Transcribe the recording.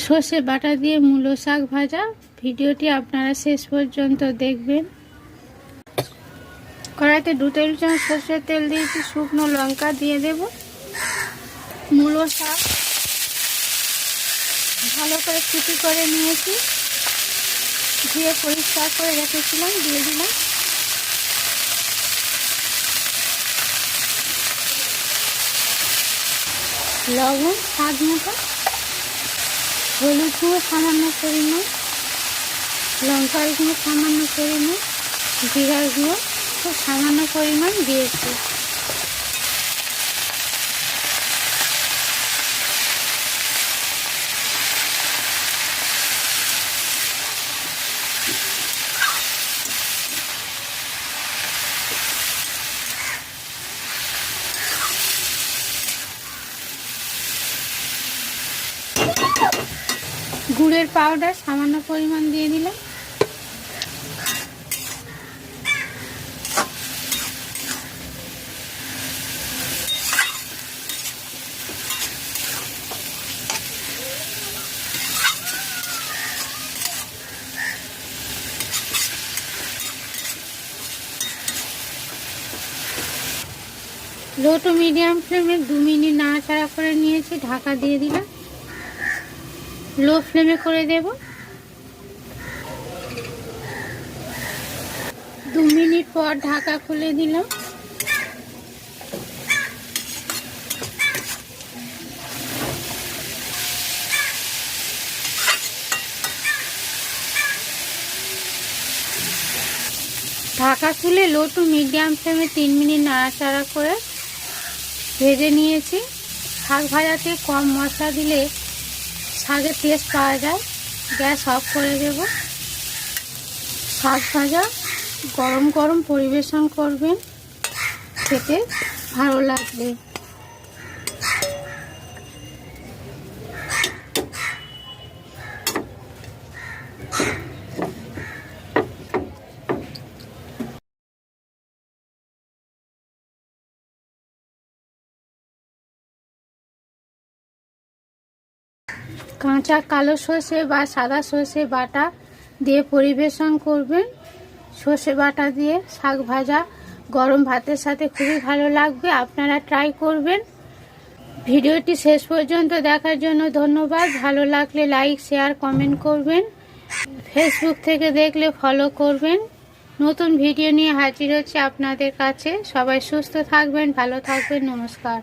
সর্ষে বাটা দিয়ে মূলো শাক ভাজা। ভিডিওটি আপনারা শেষ পর্যন্ত দেখবেন। কড়াইতে 2 টেবিল চামচ সর্ষের তেল দিয়েছি, শুকনো লঙ্কা দিয়ে দেব। মূলো শাক ভালো করে কুচি করে নিয়েছি, ধুয়ে পরিষ্কার করে রেখেছিলাম, দিয়ে দিলাম। লবণ স্বাদ মতো, হলুদ গুঁড়ো সামান্য পরিমাণ, লঙ্কার গুঁড়ো সামান্য পরিমাণ, জিরার গুঁড়ো খুব সামান্য পরিমাণ দিয়েছি। গুড়ের পাউডার সামান্য পরিমাণ দিয়ে দিলাম। লো টু মিডিয়াম ফ্লেমে 2 মিনিট নাড়াচাড়া করে নিয়েছি, ঢাকা দিয়ে দিলাম। লো ফ্লেমে করে দেব। 2 মিনিট পর ঢাকা খুলে দিলাম। ঢাকা খুলে লো টু মিডিয়াম ফ্লেমে 3 মিনিট নাড়াচাড়া করে ভেজে নিয়েছি। শাক ভাজাতে কম মশলা দিলে শাকের টেস্ট পাওয়া যায়। গ্যাস অফ করে দেব। শাক ভাজা গরম গরম পরিবেশন করবেন, খেতে ভালো লাগবে। কাঁচা কালো সর্ষে বা সাদা সর্ষে বাটা দিয়ে পরিবেশন করবেন। সর্ষে বাটা দিয়ে শাক ভাজা গরম ভাতের সাথে খুবই ভালো লাগবে, আপনারা ট্রাই করবেন। ভিডিওটি শেষ পর্যন্ত দেখার জন্য ধন্যবাদ। ভালো লাগলে লাইক শেয়ার কমেন্ট করবেন। ফেসবুক থেকে দেখলে ফলো করবেন। নতুন ভিডিও নিয়ে হাজির হচ্ছে আপনাদের কাছে। সবাই সুস্থ থাকবেন, ভালো থাকবেন। নমস্কার।